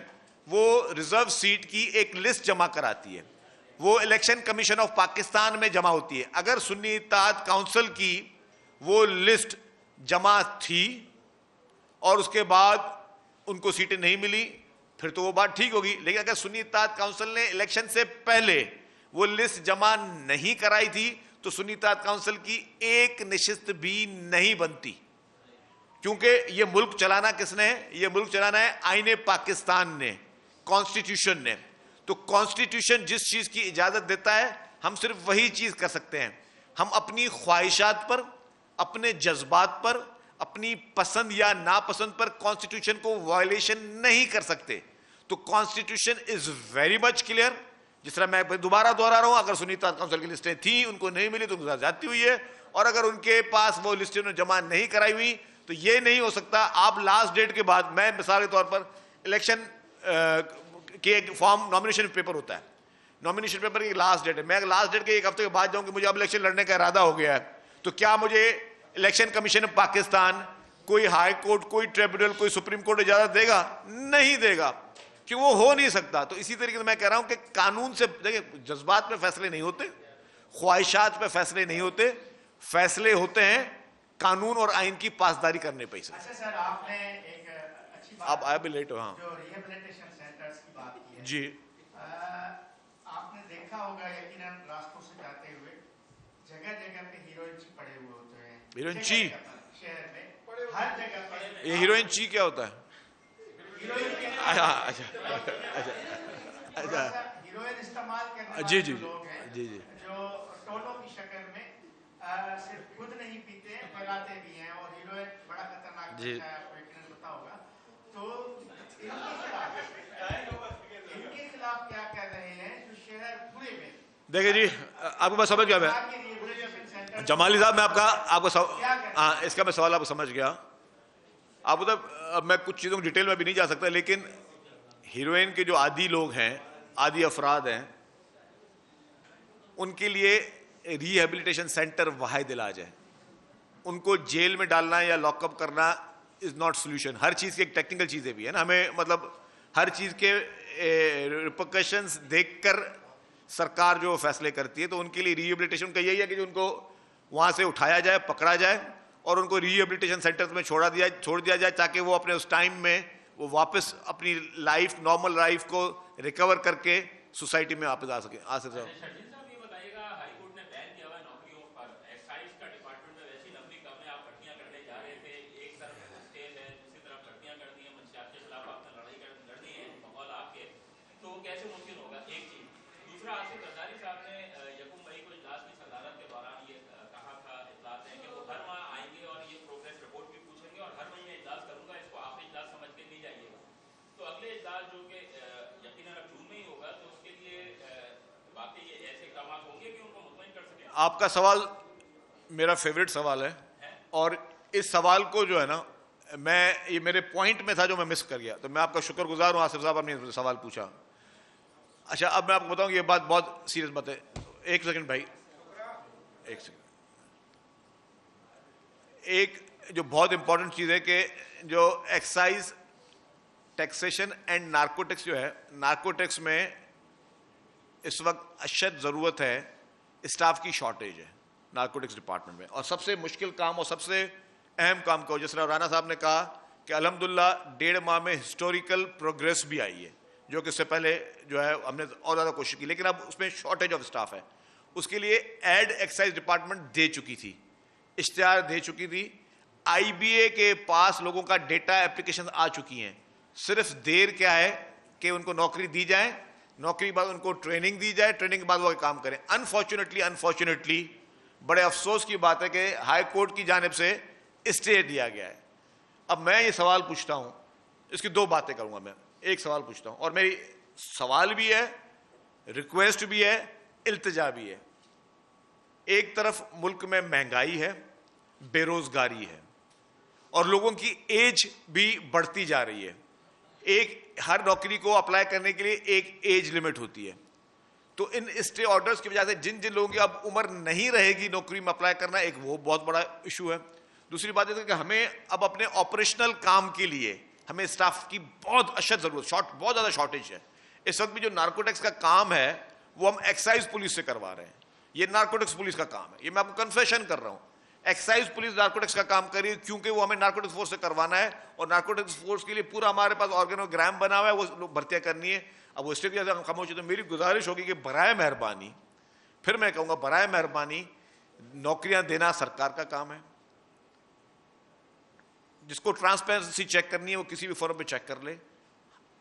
वो रिजर्व सीट की एक लिस्ट जमा कराती है, वो इलेक्शन कमीशन ऑफ पाकिस्तान में जमा होती है। अगर सुन्नी इत्तेहाद काउंसिल की वो लिस्ट जमा थी और उसके बाद उनको सीटें नहीं मिली, फिर तो वो बात ठीक होगी। लेकिन अगर सुन्नी इत्तेहाद काउंसिल ने इलेक्शन से पहले वो लिस्ट जमा नहीं कराई थी तो सुन्नी इत्तेहाद काउंसिल की एक नशिस्त भी नहीं बनती, क्योंकि ये मुल्क चलाना किसने है? ये मुल्क चलाना है आईने पाकिस्तान ने, कॉन्स्टिट्यूशन ने। तो कॉन्स्टिट्यूशन जिस चीज की इजाजत देता है हम सिर्फ वही चीज कर सकते हैं। हम अपनी ख्वाहिशात पर, अपने जज्बात पर, अपनी पसंद या नापसंद पर कॉन्स्टिट्यूशन को वायलेशन नहीं कर सकते। तो constitution is very much clear. जिस तरह मैं दोबारा दोहरा रहा हूं, अगर सुन्नी इत्तेहाद काउंसिल की लिस्टें थी, उनको नहीं मिली तो उनके साथ ज्यादती हुई है, और अगर उनके पास वो लिस्टें जमा नहीं कराई हुई तो ये नहीं हो सकता आप लास्ट डेट के बाद, मैं मिसाल के तौर पर इलेक्शन के एक फॉर्म नॉमिनेशन पेपर होता है, नॉमिनेशन पेपर की लास्ट डेट है, मैं लास्ट डेट के एक हफ्ते के बाद जाऊं कि मुझे अब इलेक्शन लड़ने का इरादा हो गया है, तो क्या मुझे इलेक्शन कमीशन ऑफ पाकिस्तान, कोई हाई कोर्ट, कोई ट्रिब्यूनल, कोई सुप्रीम कोर्ट इजाजत देगा? नहीं देगा, कि वो हो नहीं सकता। तो इसी तरीके से मैं कह रहा हूं कि कानून से, देखिए जज्बात पे फैसले नहीं होते, ख्वाहिशात पे फैसले नहीं होते, फैसले होते हैं कानून और आइन की पासदारी करने पे। अच्छा सर, आपने एक अच्छी बात, आप आया भी लेट हो, हाँ, जो रिहेबिलिटेशन सेंटर्स की बात की है जी, आपने देखा होगा यकीनन रास्तों से जाते हुए जगह जगह पे हीरोइन ची पड़े हुए होते हैं। हीरोइन ची शहर में हर जगह पर। ये हीरोइन ची क्या होता है? हीरोइन के अच्छा अच्छा अच्छा, हीरोइन इस्तेमाल करने जी वाले जी लोग हैं, जी जी, जो टोलों की शक्ल में सिर्फ खुद नहीं पीते, फैलाते भी हैं, और हीरोइन बड़ा खतरनाक जी, है, आपको यकीनन पता होगा। तो इनके खिलाफ क्या कर रहे हैं जो शहर पूरे में? देखिए जी, आपको मैं समझ गया। मैं जमाली साहब, मैं आपका इसका मैं सवाल आपको समझ गया। आप उधर, अब मैं कुछ चीज़ों की डिटेल में भी नहीं जा सकता, लेकिन हीरोइन के जो आदी लोग हैं, आदी अफराद हैं, उनके लिए रिहेबिलिटेशन सेंटर वाहिद इलाज है। उनको जेल में डालना या लॉकअप करना इज नॉट सोल्यूशन। हर चीज़ की एक टेक्निकल चीज़ें भी है ना, हमें मतलब हर चीज़ के रिपरकशंस देखकर सरकार जो फैसले करती है, तो उनके लिए रिहेबिलिटेशन का यही है कि जो उनको वहाँ से उठाया जाए, पकड़ा जाए और उनको रिहेबिलिटेशन सेंटर्स में छोड़ दिया जाए, ताकि वो अपने उस टाइम में वो वापस अपनी लाइफ, नॉर्मल लाइफ को रिकवर करके सोसाइटी में वापस आ सके। आपका सवाल मेरा फेवरेट सवाल है, और इस सवाल को जो है ना, ये मेरे पॉइंट में था जो मैं मिस कर गया, तो मैं आपका शुक्रगुजार हूं आसिफ साहब, आपने सवाल पूछा। अच्छा, अब मैं आपको बताऊं, ये बात बहुत सीरियस बात है। एक सेकंड भाई, एक सेकंड। एक जो बहुत इंपॉर्टेंट चीज है कि जो एक्साइज, टैक्सेशन एंड नार्कोटिक्स जो है, नार्कोटिक्स में इस वक्त अशद जरूरत है, स्टाफ की शॉर्टेज है नार्कोटिक्स डिपार्टमेंट में, और सबसे मुश्किल काम और सबसे अहम काम को, जिस तरह राणा साहब ने कहा कि अल्हम्दुलिल्लाह 1.5 माह में हिस्टोरिकल प्रोग्रेस भी आई है, जो कि इससे पहले जो है हमने और ज़्यादा कोशिश की, लेकिन अब उसमें शॉर्टेज ऑफ स्टाफ है। उसके लिए एड एक्साइज डिपार्टमेंट दे चुकी थी, इश्तिहार दे चुकी थी, IBA के पास लोगों का डेटा एप्लीकेशन आ चुकी हैं। सिर्फ देर क्या है कि उनको नौकरी दी जाए, नौकरी के बाद उनको ट्रेनिंग दी जाए, ट्रेनिंग के बाद वो काम करें। अनफॉर्चुनेटली बड़े अफसोस की बात है कि हाई कोर्ट की जानिब से स्टे दिया गया है। अब मैं ये सवाल पूछता हूं, इसकी 2 बातें करूंगा मैं। एक सवाल पूछता हूं, और मेरी सवाल भी है, रिक्वेस्ट भी है, इल्तिजा भी है। एक तरफ मुल्क में महंगाई है, बेरोजगारी है, और लोगों की एज भी बढ़ती जा रही है। हर नौकरी को अप्लाई करने के लिए एक एज लिमिट होती है, तो इन स्टे ऑर्डर्स की वजह से जिन जिन लोगों की अब उम्र नहीं रहेगी नौकरी में अप्लाई करना, एक वो बहुत बड़ा इशू है। दूसरी बात है कि हमें अब अपने ऑपरेशनल काम के लिए हमें स्टाफ की बहुत अशद जरूरत, बहुत ज्यादा शॉर्टेज है। इस वक्त भी जो नार्कोटिक्स का काम है वो हम एक्साइज पुलिस से करवा रहे हैं, ये नार्कोटिक्स पुलिस का काम है, ये मैं आपको कन्फेशन कर रहा हूं। एक्साइज पुलिस नार्कोटिक्स का काम करी क्योंकि वो हमें नार्कोटिक्स फोर्स से करवाना है, और नार्कोटिक्स फोर्स के लिए पूरा हमारे पास ऑर्गेनोग्राम बना हुआ है, वो भर्तियां करनी है। अब वो स्टेट की खामोश है, तो मेरी गुजारिश होगी कि बराए मेहरबानी, फिर मैं कहूंगा बराए मेहरबानी, नौकरियां देना सरकार का काम है। जिसको ट्रांसपेरेंसी चेक करनी है वो किसी भी फॉर्म पे चेक कर ले।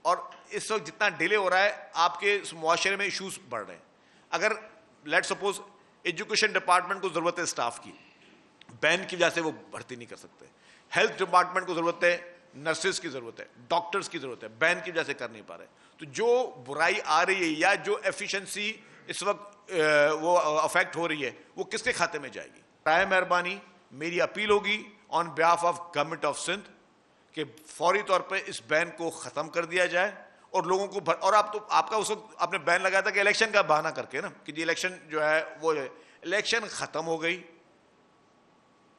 और इस वक्त जितना डिले हो रहा है, आपके मुआशरे में इश्यूज बढ़ रहे हैं। अगर लेट सपोज एजुकेशन डिपार्टमेंट को जरूरत है स्टाफ की, बैन की वजह से वो भर्ती नहीं कर सकते। हेल्थ डिपार्टमेंट को जरूरत है, नर्सेज की जरूरत है, डॉक्टर्स की जरूरत है, बैन की वजह से कर नहीं पा रहे। तो जो बुराई आ रही है या जो एफिशिएंसी इस वक्त वो अफेक्ट हो रही है, वो किसके खाते में जाएगी? राय मेहरबानी मेरी अपील होगी on behalf of government of Sindh कि फौरी तौर पे इस बैन को खत्म कर दिया जाए, और लोगों को और आप तो आपका उस वक्त आपने बैन लगाया था कि इलेक्शन का बहाना करके ना, कि जी इलेक्शन जो है वो इलेक्शन खत्म हो गई,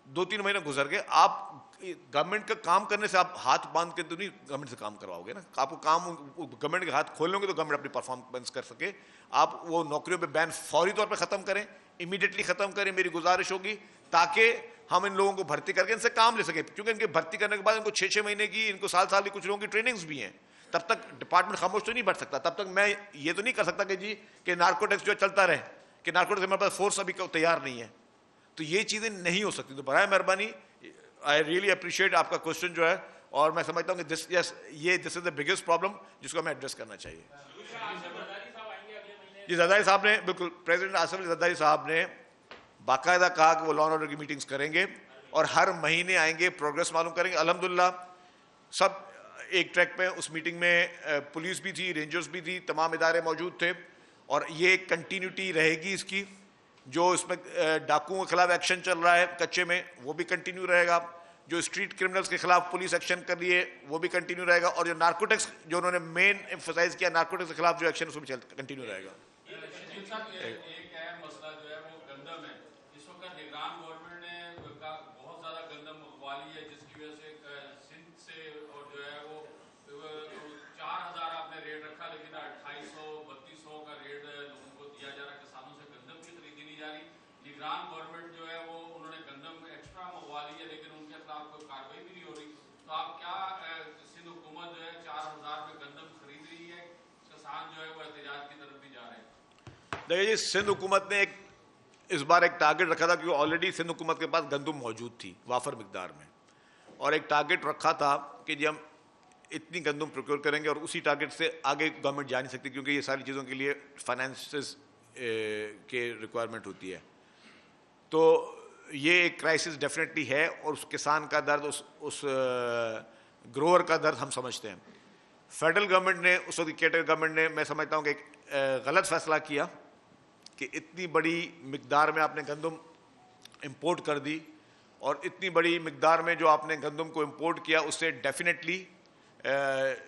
2-3 महीने गुजर गए, आप गवर्नमेंट का काम करने से आप हाथ बांध के तो नहीं गवर्नमेंट से काम करवाओगे ना। आपको काम गवर्नमेंट के हाथ खोल लोगे तो गवर्नमेंट अपनी परफॉर्मेंस कर सके। आप वो नौकरियों पे बैन फौरी तौर पे खत्म करें, इमीडिएटली खत्म करें, मेरी गुजारिश होगी, ताकि हम इन लोगों को भर्ती करके इनसे काम ले सके। क्योंकि इनके भर्ती करने के बाद इनको 6-6 महीने की, इनको साल की कुछ लोगों की ट्रेनिंग्स भी हैं। तब तक डिपार्टमेंट खामोश तो नहीं बैठ सकता, तब तक मैं ये तो नहीं कर सकता कि जी कि नार्कोटिक्स जो चलता रहे, कि नार्कोटिक्स हमारे पास फोर्स अभी तैयार नहीं है, तो ये चीजें नहीं हो सकती। तो बराए मेहरबानी, आई रियली अप्रिशिएट आपका क्वेश्चन जो है, और मैं समझता हूँ कि this is the biggest problem जिसको हमें एड्रेस करना चाहिए। जी जरदारी साहब ने, बिल्कुल, प्रेसिडेंट आसिफ अली जरदारी साहब ने बाकायदा कहा कि वो लॉ एंड ऑर्डर की मीटिंग्स करेंगे और हर महीने आएंगे, प्रोग्रेस मालूम करेंगे। अल्हम्दुलिल्लाह सब एक ट्रैक पे, उस मीटिंग में पुलिस भी थी, रेंजर्स भी थी, तमाम इदारे मौजूद थे, और ये कंटिन्यूटी रहेगी इसकी। जो इसमें डाकुओं के खिलाफ एक्शन चल रहा है कच्चे में, वो भी कंटिन्यू रहेगा। जो स्ट्रीट क्रिमिनल्स के खिलाफ पुलिस एक्शन कर रही है वो भी कंटिन्यू रहेगा, और जो नार्कोटिक्स, जो उन्होंने मेन एम्फसाइज किया, नार्कोटिक्स के खिलाफ जो एक्शन उसको भी कंटिन्यू रहेगा। एक अहम मसला जो है वो गंदम है। इस वक्त निगरान गवर्नमेंट ने बहुत ज्यादा गंदम उगवा ली है, जिसकी वजह से सिंध से और जो है वो 4000 आपने रेट रखा, लेकिन 2800-3200 का रेट लोगों को दिया जा रहा है। किसानों से गंदम की खरीदी नहीं जा रही। निगरान गवर्नमेंट जो है वो उन्होंने गंदम एक्स्ट्रा मंगवा ली है, लेकिन उनके खिलाफ कोई कार्रवाई भी नहीं हो रही। तो आप क्या, सिंध हुकूमत जो है 4000 में गंदम खरीद रही है, किसान जो है वो एहतजाज की तरफ भी जा रहे हैं। देखिए जी, सिंध हुकूमत ने इस बार एक टारगेट रखा था, क्योंकि ऑलरेडी सिंध हुकूमत के पास गंदम मौजूद थी वाफर मिकदार में, और एक टारगेट रखा था कि जी हम इतनी गंदम प्रोक्योर करेंगे, और उसी टारगेट से आगे गवर्नमेंट जा नहीं सकती, क्योंकि ये सारी चीज़ों के लिए फाइनेंसेस के रिक्वायरमेंट होती है। तो ये एक क्राइसिस डेफिनेटली है, और उस किसान का दर्द, उस ग्रोअर का दर्द हम समझते हैं। फेडरल गवर्नमेंट ने, उस वक्त केटर गवर्नमेंट ने, मैं समझता हूँ कि एक गलत फैसला किया कि इतनी बड़ी मिकदार में आपने गंदम इंपोर्ट कर दी, और इतनी बड़ी मिकदार में जो आपने गंदम को इंपोर्ट किया, उससे डेफिनेटली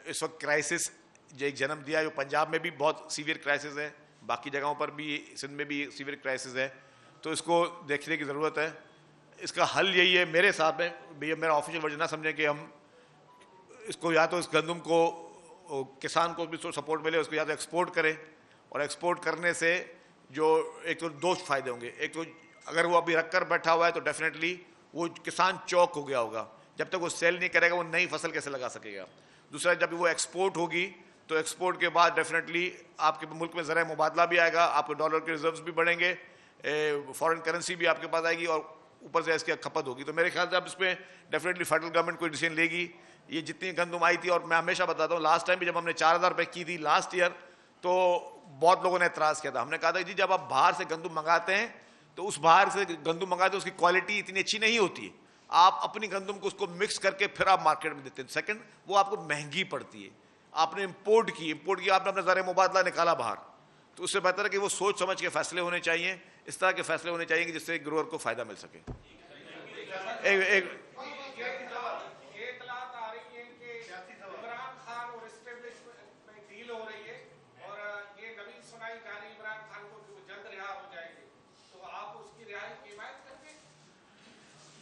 इस वक्त क्राइसिस जो एक जन्म दिया, जो पंजाब में भी बहुत सीवियर क्राइसिस है, बाकी जगहों पर भी, सिंध में भी सीवियर क्राइसिस है। तो इसको देखने की ज़रूरत है। इसका हल यही है मेरे हिसाब में, भैया मेरा ऑफिशियल वर्जन ना समझें कि हम इसको, या तो इस गंदम को किसान को भी सपोर्ट मिले, उसको या तो एक्सपोर्ट करें, और एक्सपोर्ट करने से जो एक तो दो फ़ायदे होंगे। एक तो अगर वो अभी रख कर बैठा हुआ है तो डेफिनेटली वो किसान चौक हो गया होगा, जब तक वो सेल नहीं करेगा वो नई फसल कैसे लगा सकेगा। दूसरा, जब वो एक्सपोर्ट होगी तो एक्सपोर्ट के बाद डेफिनेटली आपके मुल्क में ज़रा मुबादला भी आएगा, आपके डॉलर के रिजर्व्स भी बढ़ेंगे, फॉरेन करेंसी भी आपके पास आएगी, और ऊपर से इसकी खपत होगी। तो मेरे ख्याल से अब इस पर डेफिनेटली फेडरल गवर्नमेंट कोई डिसीजन लेगी। ये जितनी गंदम आई थी, और मैं हमेशा बताता हूँ, लास्ट टाइम भी जब हमने 4000 रुपये की थी लास्ट ईयर, तो बहुत लोगों ने एतराज़ किया था। हमने कहा था जी जब आप बाहर से गंदम मंगाते हैं तो उस बाहर से गंदम मंगाते हैं, उसकी क्वालिटी इतनी अच्छी नहीं होती है। आप अपनी गंदम को उसको मिक्स करके फिर आप मार्केट में देते हैं। सेकंड, वो आपको महंगी पड़ती है। आपने इंपोर्ट की आपने अपना ज़रा मुबादला निकाला बाहर, तो उससे बेहतर है कि वो सोच समझ के फैसले होने चाहिए, इस तरह के फैसले होने चाहिए कि जिससे ग्रोअर को फायदा मिल सके। एक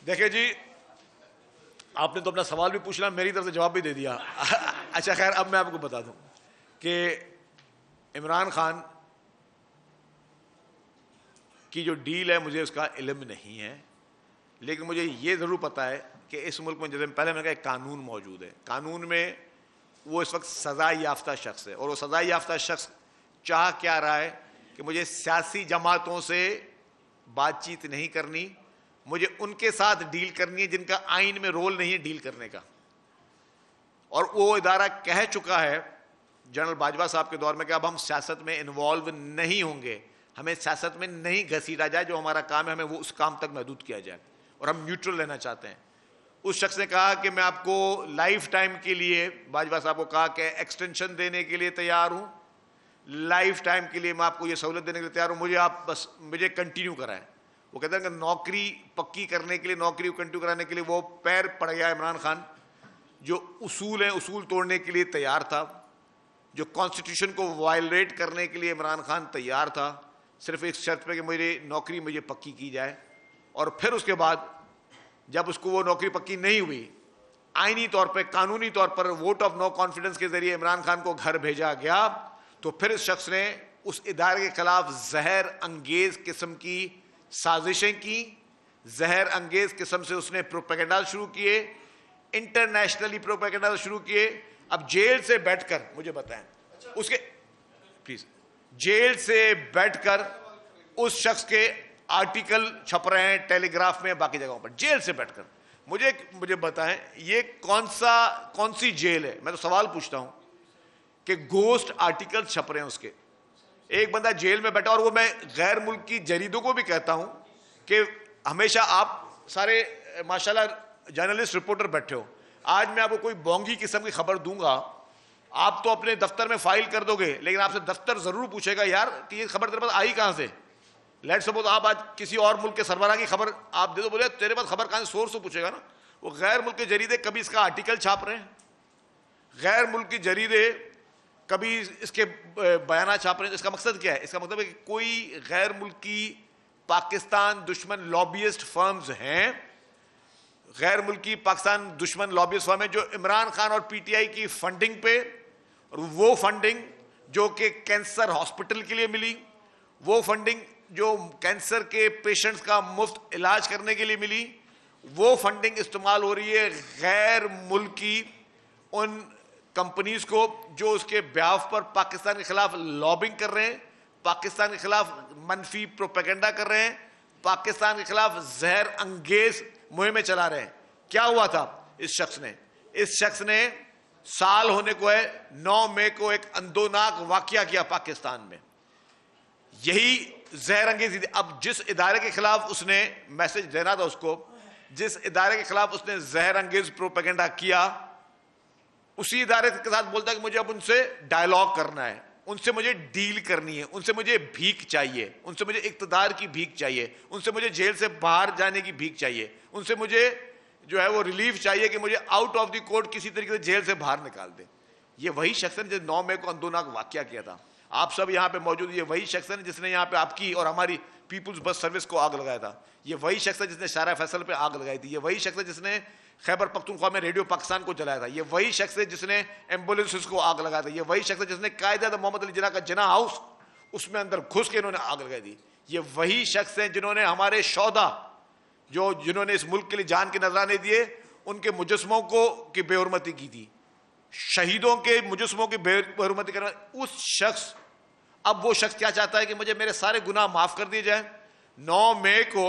देखिए जी, आपने तो अपना सवाल भी पूछना, मेरी तरफ से जवाब भी दे दिया। अच्छा खैर, अब मैं आपको बता दूं कि इमरान खान की जो डील है मुझे उसका इल्म नहीं है, लेकिन मुझे ये ज़रूर पता है कि इस मुल्क में, जैसे पहले मैंने कहा, कानून मौजूद है। कानून में वो इस वक्त सज़ा याफ्ता शख्स है, और वो सज़ा याफ्ता शख्स चाह क्या रहा है कि मुझे सियासी जमातों से बातचीत नहीं करनी, मुझे उनके साथ डील करनी है जिनका आइन में रोल नहीं है डील करने का। और वो इदारा कह चुका है जनरल बाजवा साहब के दौर में कि अब हम सियासत में इन्वॉल्व नहीं होंगे, हमें सियासत में नहीं घसीटा जाए, जो हमारा काम है हमें वो उस काम तक महदूद किया जाए, और हम न्यूट्रल रहना चाहते हैं। उस शख्स ने कहा कि मैं आपको लाइफ टाइम के लिए, बाजवा साहब को कहा कि एक्सटेंशन देने के लिए तैयार हूँ, लाइफ टाइम के लिए मैं आपको ये सहूलत देने के लिए तैयार हूँ, मुझे आप बस मुझे कंटिन्यू कराएं। वो कहते हैं कि नौकरी पक्की करने के लिए, नौकरी को कंटिन्यू कराने के लिए वो पैर पड़ गया इमरान खान, जो उसूल हैं उसूल तोड़ने के लिए तैयार था, जो कॉन्स्टिट्यूशन को वायलेट करने के लिए इमरान खान तैयार था, सिर्फ एक शर्त पे कि मुझे नौकरी मुझे पक्की की जाए। और फिर उसके बाद जब उसको वो नौकरी पक्की नहीं हुई, आईनी तौर पे, कानूनी तौर पर वोट ऑफ नो कॉन्फिडेंस के जरिए इमरान खान को घर भेजा गया, तो फिर इस शख्स ने उस इदारे के खिलाफ जहर अंगेज किस्म की साजिशें की, जहर अंगेज किस्म से उसने प्रोपेगेंडा शुरू किए, इंटरनेशनली प्रोपेगेंडा शुरू किए। अब जेल से बैठकर मुझे बताएं, उसके प्लीज, जेल से बैठकर उस शख्स के आर्टिकल छप रहे हैं टेलीग्राफ में, बाकी जगहों पर, जेल से बैठकर। मुझे बताएं ये कौन सी जेल है? मैं तो सवाल पूछता हूं कि गोस्ट आर्टिकल छप रहे हैं उसके, एक बंदा जेल में बैठा। और वो मैं गैर मुल्क की जरीदों को भी कहता हूं कि हमेशा आप सारे माशाल्लाह जर्नलिस्ट रिपोर्टर बैठे हो, आज मैं आपको कोई बोंगी किस्म की खबर दूंगा, आप तो अपने दफ्तर में फाइल कर दोगे, लेकिन आपसे दफ्तर जरूर पूछेगा यार कि ये खबर तेरे पास आई कहां से। लेट्स सपोज आप आज किसी और मुल्क के सरबराह की खबर आप दे दो, बोले तेरे पास खबर कहां से, सोर्स तो पूछेगा ना। वो गैर मुल्की जरीदे कभी इसका आर्टिकल छाप रहे हैं, गैर मुल्की जरीदे कभी इसके बयान छाप रहे हैं। इसका मकसद क्या है? इसका मतलब है कि कोई गैर मुल्की पाकिस्तान दुश्मन लॉबियस्ट फर्म्स हैं, गैर मुल्की पाकिस्तान दुश्मन लॉबियस्ट फर्म है जो इमरान खान और पीटीआई की फंडिंग पे, और वो फंडिंग जो कि कैंसर हॉस्पिटल के लिए मिली, वो फंडिंग जो कैंसर के पेशेंट्स का मुफ्त इलाज करने के लिए मिली, वो फंडिंग इस्तेमाल हो रही है गैर मुल्की उन कंपनीज को जो उसके ब्याफ पर पाकिस्तान के खिलाफ लॉबिंग कर रहे हैं, पाकिस्तान के खिलाफ मनफी प्रोपेगेंडा कर रहे हैं, पाकिस्तान के खिलाफ जहर अंगेज मुहिमें चला रहे हैं। क्या हुआ था इस शख्स ने साल होने को है 9 मई को एक अंदोनाक वाकया किया पाकिस्तान में, यही जहर अंगेज। अब जिस इदारे के खिलाफ उसने मैसेज देना था, उसको जिस इदारे के खिलाफ उसने जहर अंगेज प्रोपेगेंडा किया, उसी इदारे के साथ बोलता है कि मुझे अब उनसे डायलॉग करना है, उनसे मुझे डील करनी है, उनसे मुझे भीख चाहिए, उनसे मुझे इक्तदार की भीख चाहिए, उनसे मुझे जेल से बाहर जाने की भीख चाहिए, उनसे मुझे जो है वो रिलीफ चाहिए कि मुझे आउट ऑफ द कोर्ट किसी तरीके से जेल से बाहर निकाल दे। ये वही शख्स है जिसने 9 मई को अंदोनाक वाकया किया था। आप सब यहाँ पे मौजूद, ये वही शख्स है जिसने यहाँ पे आपकी और हमारी पीपुल्स बस सर्विस को आग लगाया था। ये वही शख्स है जिसने शारा फैसल पे आग लगाई थी। ये वही शख्स है जिसने खैबर पख्तूनख्वा में रेडियो पाकिस्तान को जलाया था। ये वही शख्स है जिसने एम्बुलेंसेस को आग लगाया था। ये वही शख्स है जिसने कायदे मोहम्मद अली जिन्ना का जिन्ना हाउस, उसमें अंदर घुस के इन्होंने आग लगाई थी। ये वही शख्स है जिन्होंने हमारे शौदा जिन्होंने इस मुल्क के लिए जान के नजराने दिए, उनके मुजस्मों को की बेहुरमती की थी, शहीदों के मुजस्मों की बेहुरमती करना। उस शख्स, अब वो शख्स क्या चाहता है कि मुझे मेरे सारे गुनाह माफ कर दिए जाए। 9 मई को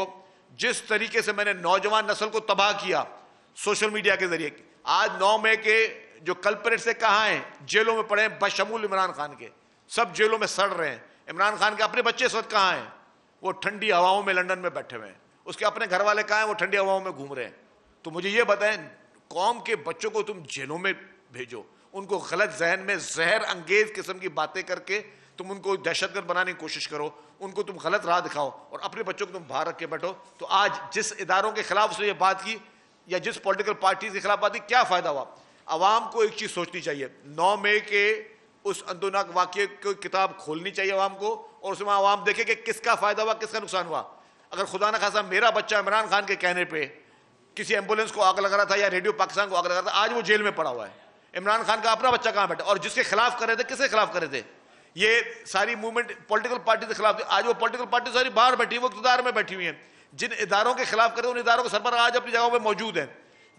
जिस तरीके से मैंने नौजवान नस्ल को तबाह किया सोशल मीडिया के जरिए, आज 9 मई के जो कल्परेट्स से कहां हैं, जेलों में पड़े हैं, बशमूल इमरान खान के, सब जेलों में सड़ रहे हैं। इमरान खान के अपने बच्चे इस वक्त कहां हैं? वो ठंडी हवाओं में लंदन में बैठे हुए हैं। उसके अपने घर वाले कहां हैं? वो ठंडी हवाओं में घूम रहे हैं। तो मुझे ये बताएं, कौम के बच्चों को तुम जेलों में भेजो, उनको गलत जहन में जहर अंगेज किस्म की बातें करके तुम उनको दहशतगर्द बनाने की कोशिश करो, उनको तुम गलत राह दिखाओ और अपने बच्चों को तुम बाहर रख के बैठो। तो आज जिस इदारों के खिलाफ उसने ये बात की या जिस पॉलिटिकल पार्टी के खिलाफ बात की, क्या फायदा हुआ? अवाम को एक चीज सोचनी चाहिए, 9 मई के उस अंदोनाक वाकये की किताब खोलनी चाहिए अवाम को, और उसमें अवाम देखे कि किसका फायदा हुआ, किसका नुकसान हुआ। अगर खुदा न खासा मेरा बच्चा इमरान खान के कहने पर किसी एम्बुलेंस को आग लगा रहा था या रेडियो पाकिस्तान को आग लगा रहा था, आज वो जेल में पड़ा हुआ है। इमरान खान का अपना बच्चा कहां बैठा, और जिसके खिलाफ कर रहे थे, किसके खिलाफ कर रहे थे? ये सारी मूवमेंट पॉलिटिकल पार्टी के खिलाफ थी। आज वो पॉलिटिकल पार्टी सारी बाहर बैठी, वो इक़्तिदार में बैठी हुई हैं। जिन इदारों के खिलाफ करे, उन इदारों के सरबराह आज अपनी जगहों पे मौजूद हैं।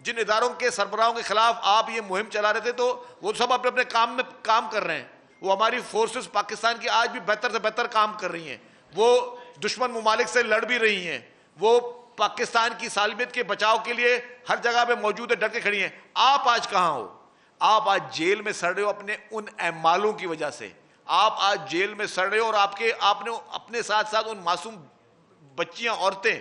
जिन इदारों के सरबराहों के खिलाफ आप ये मुहिम चला रहे थे, तो वो सब अपने अपने काम में काम कर रहे हैं। वो हमारी फोर्सेस पाकिस्तान की आज भी बेहतर से बेहतर काम कर रही हैं। वो दुश्मन मुमालिक से लड़ भी रही हैं। वो पाकिस्तान की सालमियत के बचाव के लिए हर जगह पे मौजूद है, डट के खड़ी हैं। आप आज कहां हो? आप आज जेल में सड़ रहे हो अपने उन अमालों की वजह से। आप आज जेल में सड़ रहे हो और आपने अपने साथ साथ उन मासूम बच्चियां, औरतें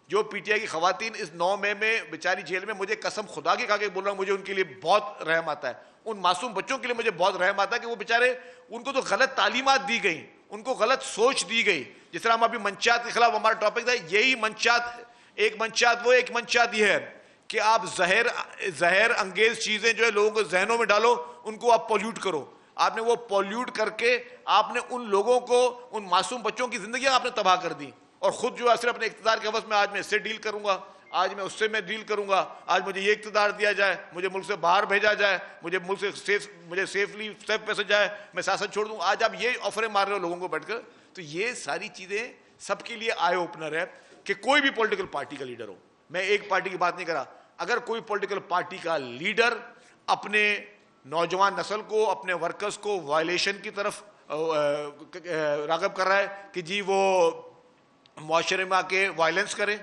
जो पीटीआई की खवातीन इस 9 मई में बेचारी जेल में, मुझे कसम खुदा की खा के बोल रहा हूं, मुझे उनके लिए बहुत रहम आता है। उन मासूम बच्चों के लिए मुझे बहुत रहम आता है कि वो बेचारे, उनको तो गलत तालीमात दी गई, उनको गलत सोच दी गई। जिस तरह हम अभी मंशियात के खिलाफ हमारा टॉपिक था, यही मंशियात, एक मंशियात वो, एक मंशियात ये है कि आप जहर अंगेज चीजें जो है लोगों के जहनों में डालो, उनको आप पॉल्यूट करो। आपने वो पॉल्यूट करके आपने उन लोगों को, उन मासूम बच्चों की जिंदगी आपने तबाह कर दी, और खुद जो है सिर्फ अपने इख्तिदार के हवस में, आज मैं इससे डील करूंगा, आज मैं उससे मैं डील करूंगा, आज मुझे ये इख्तिदार दिया जाए, मुझे मुल्क से बाहर भेजा जाए, मुझे मुल्क से मुझे सेफली सेफ पैसे जाए, मैं सियासत छोड़ दूं। आज आप ये ऑफरें मार रहे हो लोगों को बैठकर। तो ये सारी चीजें सबके लिए आई ओपनर है कि कोई भी पॉलिटिकल पार्टी का लीडर हो, मैं एक पार्टी की बात नहीं कर रहा, अगर कोई पॉलिटिकल पार्टी का लीडर अपने नौजवान नस्ल को, अपने वर्कर्स को वायलेशन की तरफ राग़िब कर रहा है कि जी वो मुआशरे में आके वायलेंस करें,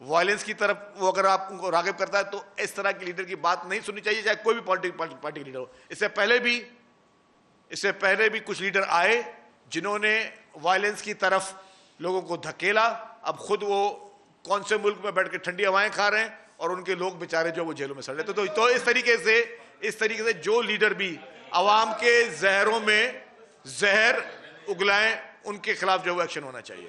वायलेंस की तरफ वो अगर आप उनको राग़िब करता है, तो इस तरह की लीडर की बात नहीं सुननी चाहिए, चाहे कोई भी पॉलिटिकल पार्टी का लीडर हो। इससे पहले भी कुछ लीडर आए जिन्होंने वायलेंस की तरफ लोगों को धकेला। अब खुद वो कौन से मुल्क में बैठ के ठंडी हवाएं खा रहे हैं और उनके लोग बेचारे जो वो जेलों में सड़ रहे थे। तो इस तरीके से जो लीडर भी अवाम के जहरों में जहर उगलाएं, उनके खिलाफ जो एक्शन होना चाहिए।